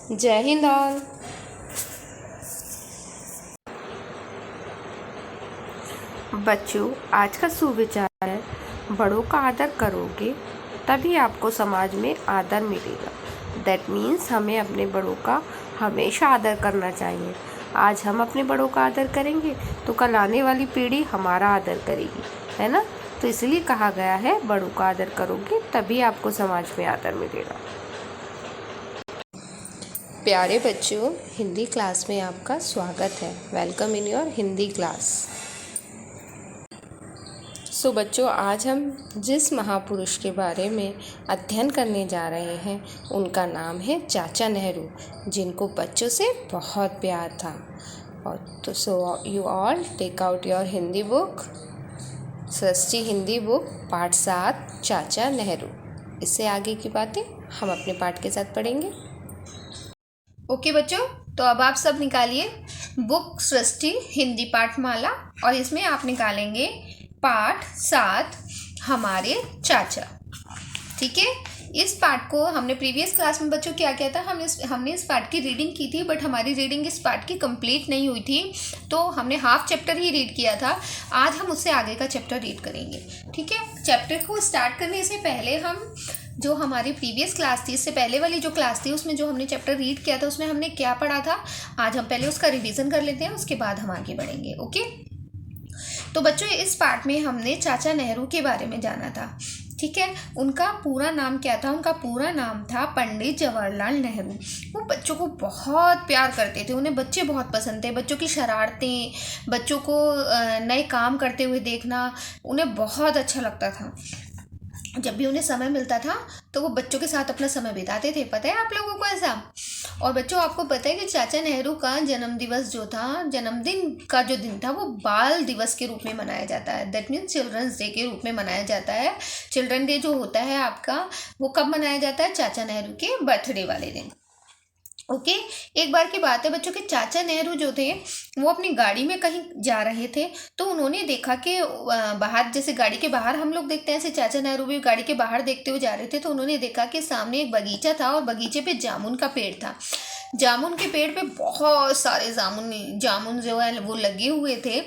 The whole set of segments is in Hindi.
जय हिंद ऑल। बच्चों, आज का सुविचार है, बड़ों का आदर करोगे तभी आपको समाज में आदर मिलेगा। दैट मीन्स हमें अपने बड़ों का हमेशा आदर करना चाहिए। आज हम अपने बड़ों का आदर करेंगे तो कल आने वाली पीढ़ी हमारा आदर करेगी, है ना। तो इसलिए कहा गया है, बड़ों का आदर करोगे तभी आपको समाज में आदर मिलेगा। प्यारे बच्चों, हिंदी क्लास में आपका स्वागत है। Welcome in your Hindi class. So बच्चों, आज हम जिस महापुरुष के बारे में अध्ययन करने जा रहे हैं उनका नाम है चाचा नेहरू, जिनको बच्चों से बहुत प्यार था। और तो so you all take out your Hindi book, Srishti Hindi book, पाठ 7, चाचा नेहरू। इससे आगे की बातें हम अपने पाठ के साथ पढ़ेंगे। ओके बच्चों, तो अब आप सब निकालिए बुक सृष्टि हिंदी पाठमाला और इसमें आप निकालेंगे पाठ 7 हमारे चाचा। ठीक है, इस पाठ को हमने प्रीवियस क्लास में बच्चों क्या किया था, हमने इस पाठ की रीडिंग की थी, बट हमारी रीडिंग इस पाठ की कंप्लीट नहीं हुई थी, तो हमने हाफ चैप्टर ही रीड किया था। आज हम उससे आगे का चैप्टर रीड करेंगे। ठीक है, चैप्टर को स्टार्ट करने से पहले हम जो हमारी प्रीवियस क्लास थी, इससे पहले वाली जो क्लास थी, उसमें जो हमने चैप्टर रीड किया था उसमें हमने क्या पढ़ा था, आज हम पहले उसका रिवीजन कर लेते हैं, उसके बाद हम आगे बढ़ेंगे। ओके, तो बच्चों इस पाठ में हमने चाचा नेहरू के बारे में जाना था। ठीक है, उनका पूरा नाम क्या था? उनका पूरा नाम था पंडित जवाहरलाल नेहरू। वो बच्चों को बहुत प्यार करते थे, उन्हें बच्चे बहुत पसंद थे। बच्चों की शरारतें, बच्चों को नए काम करते हुए देखना उन्हें बहुत अच्छा लगता था। जब भी उन्हें समय मिलता था तो वो बच्चों के साथ अपना समय बिताते थे। पता है आप लोगों को ऐसा? और बच्चों, आपको पता है कि चाचा नेहरू का जन्म दिवस जो था, जन्मदिन का जो दिन था, वो बाल दिवस के रूप में मनाया जाता है। दैट मीन्स चिल्ड्रंस डे के रूप में मनाया जाता है। चिल्ड्रन डे जो होता है आपका, वो कब मनाया जाता है? चाचा नेहरू के बर्थडे वाले दिन। ओके, एक बार की बात है बच्चों के चाचा नेहरू जो थे वो अपनी गाड़ी में कहीं जा रहे थे, तो उन्होंने देखा कि बाहर, जैसे गाड़ी के बाहर हम लोग देखते हैं, ऐसे चाचा नेहरू भी गाड़ी के बाहर देखते हुए जा रहे थे, तो उन्होंने देखा कि सामने एक बगीचा था और बगीचे पे जामुन का पेड़ था। जामुन के पेड़ पे बहुत सारे जामुन जो है वो लगे हुए थे,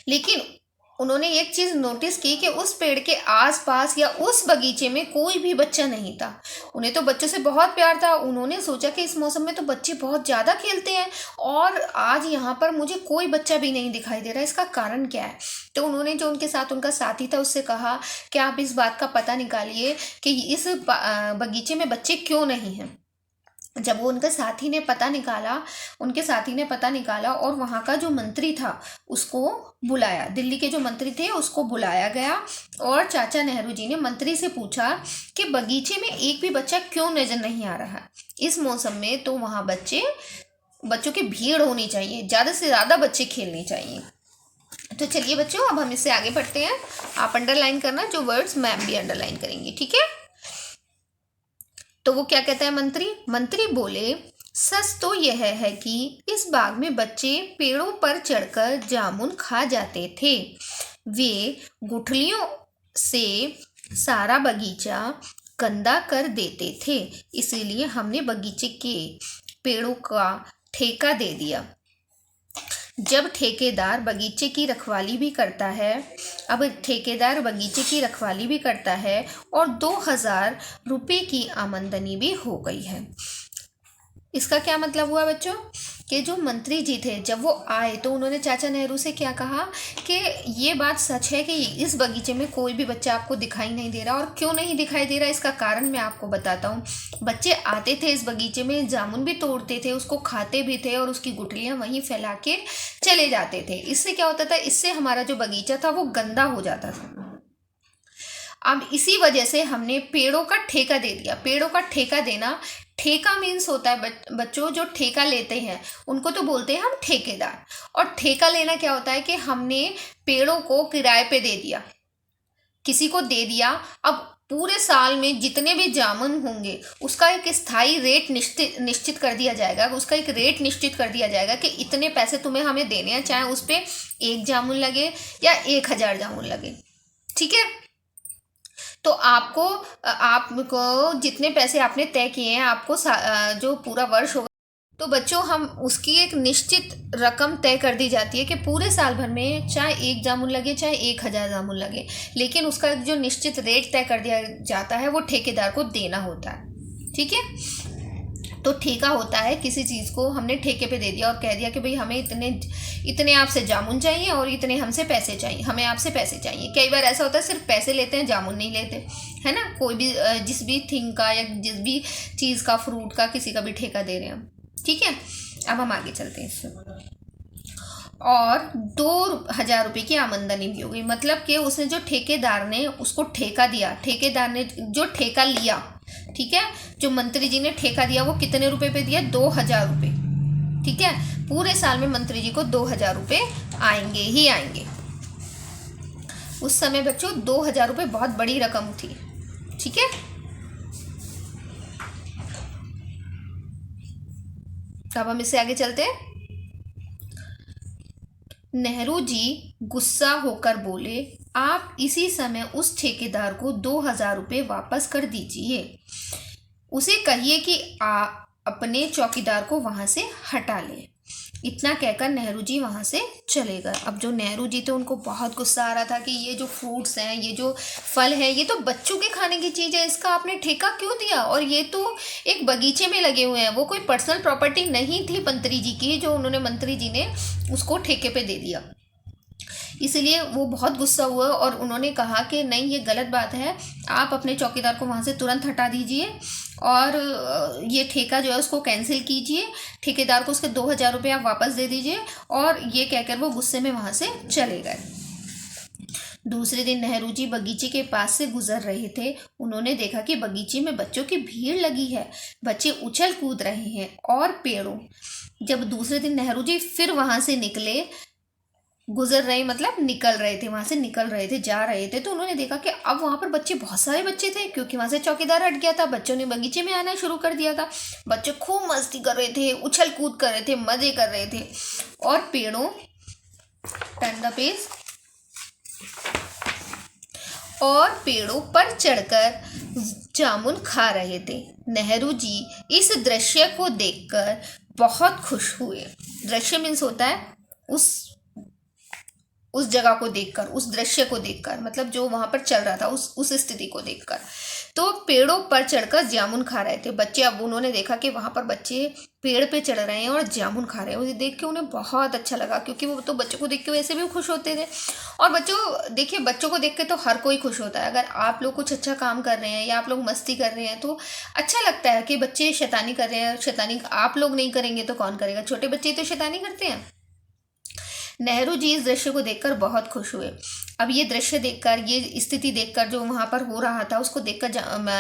लेकिन उन्होंने एक चीज नोटिस की कि उस पेड़ के आसपास या उस बगीचे में कोई भी बच्चा नहीं था। उन्हें तो बच्चों से बहुत प्यार था। उन्होंने सोचा कि इस मौसम में तो बच्चे बहुत ज्यादा खेलते हैं और आज यहाँ पर मुझे कोई बच्चा भी नहीं दिखाई दे रहा, इसका कारण क्या है? तो उन्होंने जो उनके साथ उनका साथी था उससे कहा कि आप इस बात का पता निकालिए कि इस बगीचे में बच्चे क्यों नहीं हैं। जब वो उनके साथी ने पता निकाला और वहाँ का जो मंत्री था उसको बुलाया, दिल्ली के जो मंत्री थे उसको बुलाया गया, और चाचा नेहरू जी ने मंत्री से पूछा कि बगीचे में एक भी बच्चा क्यों नजर नहीं आ रहा इस मौसम में। तो वहाँ बच्चों की भीड़ होनी चाहिए, ज़्यादा से ज़्यादा बच्चे खेलने चाहिए। तो चलिए बच्चों, अब हम इससे आगे बढ़ते हैं। आप अंडरलाइन करना, जो वर्ड्स मैम भी अंडरलाइन करेंगी। ठीक है, तो वो क्या कहता है? मंत्री बोले, सच तो यह है कि इस बाग में बच्चे पेड़ों पर चढ़कर जामुन खा जाते थे। वे गुठलियों से सारा बगीचा गंदा कर देते थे, इसीलिए हमने बगीचे के पेड़ों का ठेका दे दिया। जब ठेकेदार बगीचे की रखवाली भी करता है और 2000 रुपये की आमदनी भी हो गई है। इसका क्या मतलब हुआ बच्चों? कि जो मंत्री जी थे जब वो आए तो उन्होंने चाचा नेहरू से क्या कहा कि ये बात सच है कि इस बगीचे में कोई भी बच्चा आपको दिखाई नहीं दे रहा। और क्यों नहीं दिखाई दे रहा, इसका कारण मैं आपको बताता हूँ। बच्चे आते थे इस बगीचे में, जामुन भी तोड़ते थे, उसको खाते भी थे और उसकी गुठलियाँ वहीं फैला के चले जाते थे। इससे क्या होता था? इससे हमारा जो बगीचा था वो गंदा हो जाता था। अब इसी वजह से हमने पेड़ों का ठेका दे दिया। पेड़ों का ठेका देना, ठेका मीन्स होता है बच्चों, जो ठेका लेते हैं उनको तो बोलते हैं हम ठेकेदार। और ठेका लेना क्या होता है कि हमने पेड़ों को किराए पे दे दिया, किसी को दे दिया। अब पूरे साल में जितने भी जामुन होंगे उसका एक स्थायी रेट निश्चित कर दिया जाएगा। उसका एक रेट निश्चित कर दिया जाएगा कि इतने पैसे तुम्हें हमें देने हैं, चाहे उस पर 1 जामुन लगे या 1000 जामुन लगे। ठीक है, तो आपको जितने पैसे आपने तय किए हैं, आपको जो पूरा वर्ष होगा, तो बच्चों हम उसकी एक निश्चित रकम तय कर दी जाती है कि पूरे साल भर में चाहे 1 जामुन लगे चाहे 1000 जामुन लगे, लेकिन उसका जो निश्चित रेट तय कर दिया जाता है वो ठेकेदार को देना होता है। ठीक है, तो ठेका होता है, किसी चीज़ को हमने ठेके पे दे दिया और कह दिया कि भाई हमें इतने आपसे जामुन चाहिए और इतने हमसे पैसे चाहिए, हमें आपसे पैसे चाहिए। कई बार ऐसा होता है सिर्फ पैसे लेते हैं, जामुन नहीं लेते, है ना। कोई भी जिस भी थिंग का या जिस भी चीज़ का, फ्रूट का, किसी का भी ठेका दे रहे हैं हम। ठीक है, अब हम आगे चलते हैं इससे। और 2000 रुपये की आमदनी भी हो गई, मतलब कि उसने जो ठेकेदार ने उसको ठेका दिया, ठेकेदार ने जो ठेका लिया, ठीक है, जो मंत्री जी ने ठेका दिया वो कितने रुपए पे दिया? 2000 रुपये। ठीक है, पूरे साल में मंत्री जी को 2000 रुपये आएंगे ही आएंगे। उस समय बच्चों 2000 रुपये बहुत बड़ी रकम थी। ठीक है, अब हम इससे आगे चलते हैं। नेहरू जी गुस्सा होकर बोले, आप इसी समय उस ठेकेदार को 2000 रुपये वापस कर दीजिए। उसे कहिए कि अपने चौकीदार को वहाँ से हटा ले। इतना कहकर नेहरू जी वहाँ से चले गए। अब जो नेहरू जी थे उनको बहुत गुस्सा आ रहा था कि ये जो फ्रूट्स हैं, ये जो फल है, ये तो बच्चों के खाने की चीज़ है, इसका आपने ठेका क्यों दिया? और ये तो एक बगीचे में लगे हुए हैं, वो कोई पर्सनल प्रॉपर्टी नहीं थी मंत्री जी की, जो उन्होंने मंत्री जी ने उसको ठेके पे दे दिया। इसलिए वो बहुत गुस्सा हुआ और उन्होंने कहा कि नहीं, ये गलत बात है, आप अपने चौकीदार को वहाँ से तुरंत हटा दीजिए और ये ठेका जो है उसको कैंसिल कीजिए, ठेकेदार को उसके 2000 रुपये आप वापस दे दीजिए। और ये कहकर वो गुस्से में वहाँ से चले गए। दूसरे दिन नेहरू जी बगीचे के पास से गुजर रहे थे। उन्होंने देखा कि बगीचे में बच्चों की भीड़ लगी है, बच्चे उछल कूद रहे हैं और पेड़ों। जब दूसरे दिन नेहरू जी फिर वहाँ से निकले, गुजर रहे मतलब निकल रहे थे, वहाँ से निकल रहे थे, जा रहे थे, तो उन्होंने देखा कि अब वहाँ पर बच्चे, बहुत सारे बच्चे थे, क्योंकि वहाँ से चौकीदार हट गया था। बच्चों ने बगीचे में आना शुरू कर दिया था। बच्चे खूब मस्ती कर रहे थे, उछल कूद कर रहे थे, मजे कर रहे थे और पेड़ों, टर्न द पेज, और पेड़ों पर चढ़कर जामुन खा रहे थे। नेहरू जी इस दृश्य को देखकर बहुत खुश हुए। दृश्य मीन्स होता है उस जगह को देखकर, उस दृश्य को देखकर, मतलब जो वहाँ पर चल रहा था उस स्थिति को देखकर। तो पेड़ों पर चढ़कर जामुन खा रहे थे बच्चे। अब उन्होंने देखा कि वहाँ पर बच्चे पेड़ पे चढ़ रहे हैं और जामुन खा रहे हैं। उसे देख के उन्हें बहुत अच्छा लगा, क्योंकि वो तो बच्चों को देख के वैसे भी खुश होते थे। और बच्चों देखिए, बच्चों को देख के तो हर कोई खुश होता है। अगर आप लोग कुछ अच्छा काम कर रहे हैं या आप लोग मस्ती कर रहे हैं तो अच्छा लगता है कि बच्चे शैतानी कर रहे हैं। शैतानी आप लोग नहीं करेंगे तो कौन करेगा? छोटे बच्चे तो शैतानी करते हैं। नेहरू जी इस दृश्य को देखकर बहुत खुश हुए। अब ये दृश्य देखकर, ये स्थिति देखकर जो वहाँ पर हो रहा था, उसको देखकर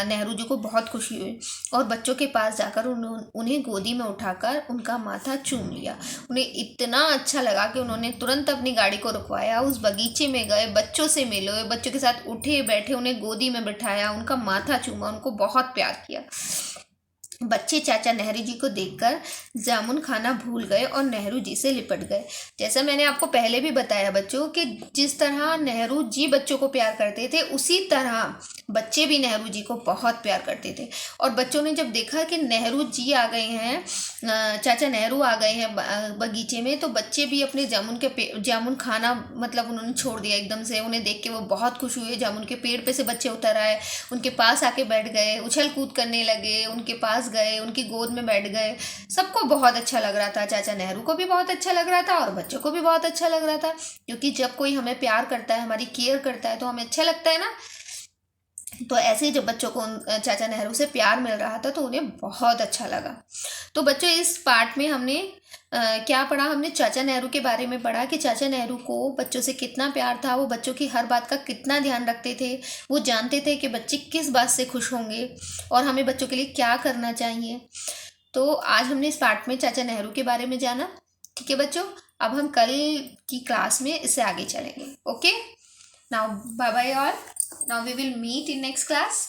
नेहरू जी को बहुत खुशी हुई और बच्चों के पास जाकर उन्हें गोदी में उठाकर उनका माथा चूम लिया। उन्हें इतना अच्छा लगा कि उन्होंने तुरंत अपनी गाड़ी को रुकवाया, उस बगीचे में गए, बच्चों से मिले, बच्चों के साथ उठे बैठे, उन्हें गोदी में बिठाया, उनका माथा चूमा, उनको बहुत प्यार किया। बच्चे चाचा नेहरू जी को देखकर जामुन खाना भूल गए और नेहरू जी से लिपट गए। जैसा मैंने आपको पहले भी बताया बच्चों कि जिस तरह नेहरू जी बच्चों को प्यार करते थे, उसी तरह बच्चे भी नेहरू जी को बहुत प्यार करते थे। और बच्चों ने जब देखा कि नेहरू जी आ गए हैं, चाचा नेहरू आ गए हैं बगीचे में, तो बच्चे भी अपने जामुन खाना मतलब उन्होंने छोड़ दिया एकदम से। उन्हें देख के वो बहुत खुश हुए। जामुन के पेड़ पे से बच्चे उतर आए, उनके पास आके बैठ गए, उछल कूद करने लगे, उनके पास गए, उनकी गोद में बैठ गए। सबको बहुत अच्छा लग रहा था। चाचा नेहरू को भी बहुत अच्छा लग रहा था और बच्चों को भी बहुत अच्छा लग रहा था, क्योंकि जब कोई हमें प्यार करता है, हमारी केयर करता है, तो हमें अच्छा लगता है ना। तो ऐसे ही जब बच्चों को चाचा नेहरू से प्यार मिल रहा था तो उन्हें बहुत अच्छा लगा। तो बच्चों, इस पार्ट में हमने क्या पढ़ा? हमने चाचा नेहरू के बारे में पढ़ा कि चाचा नेहरू को बच्चों से कितना प्यार था, वो बच्चों की हर बात का कितना ध्यान रखते थे, वो जानते थे कि बच्चे किस बात से खुश होंगे और हमें बच्चों के लिए क्या करना चाहिए। तो आज हमने इस पार्ट में चाचा नेहरू के बारे में जाना। ठीक है बच्चों, अब हम कल की क्लास में इससे आगे चलेंगे। Okay, now bye bye all, now we will meet in next class.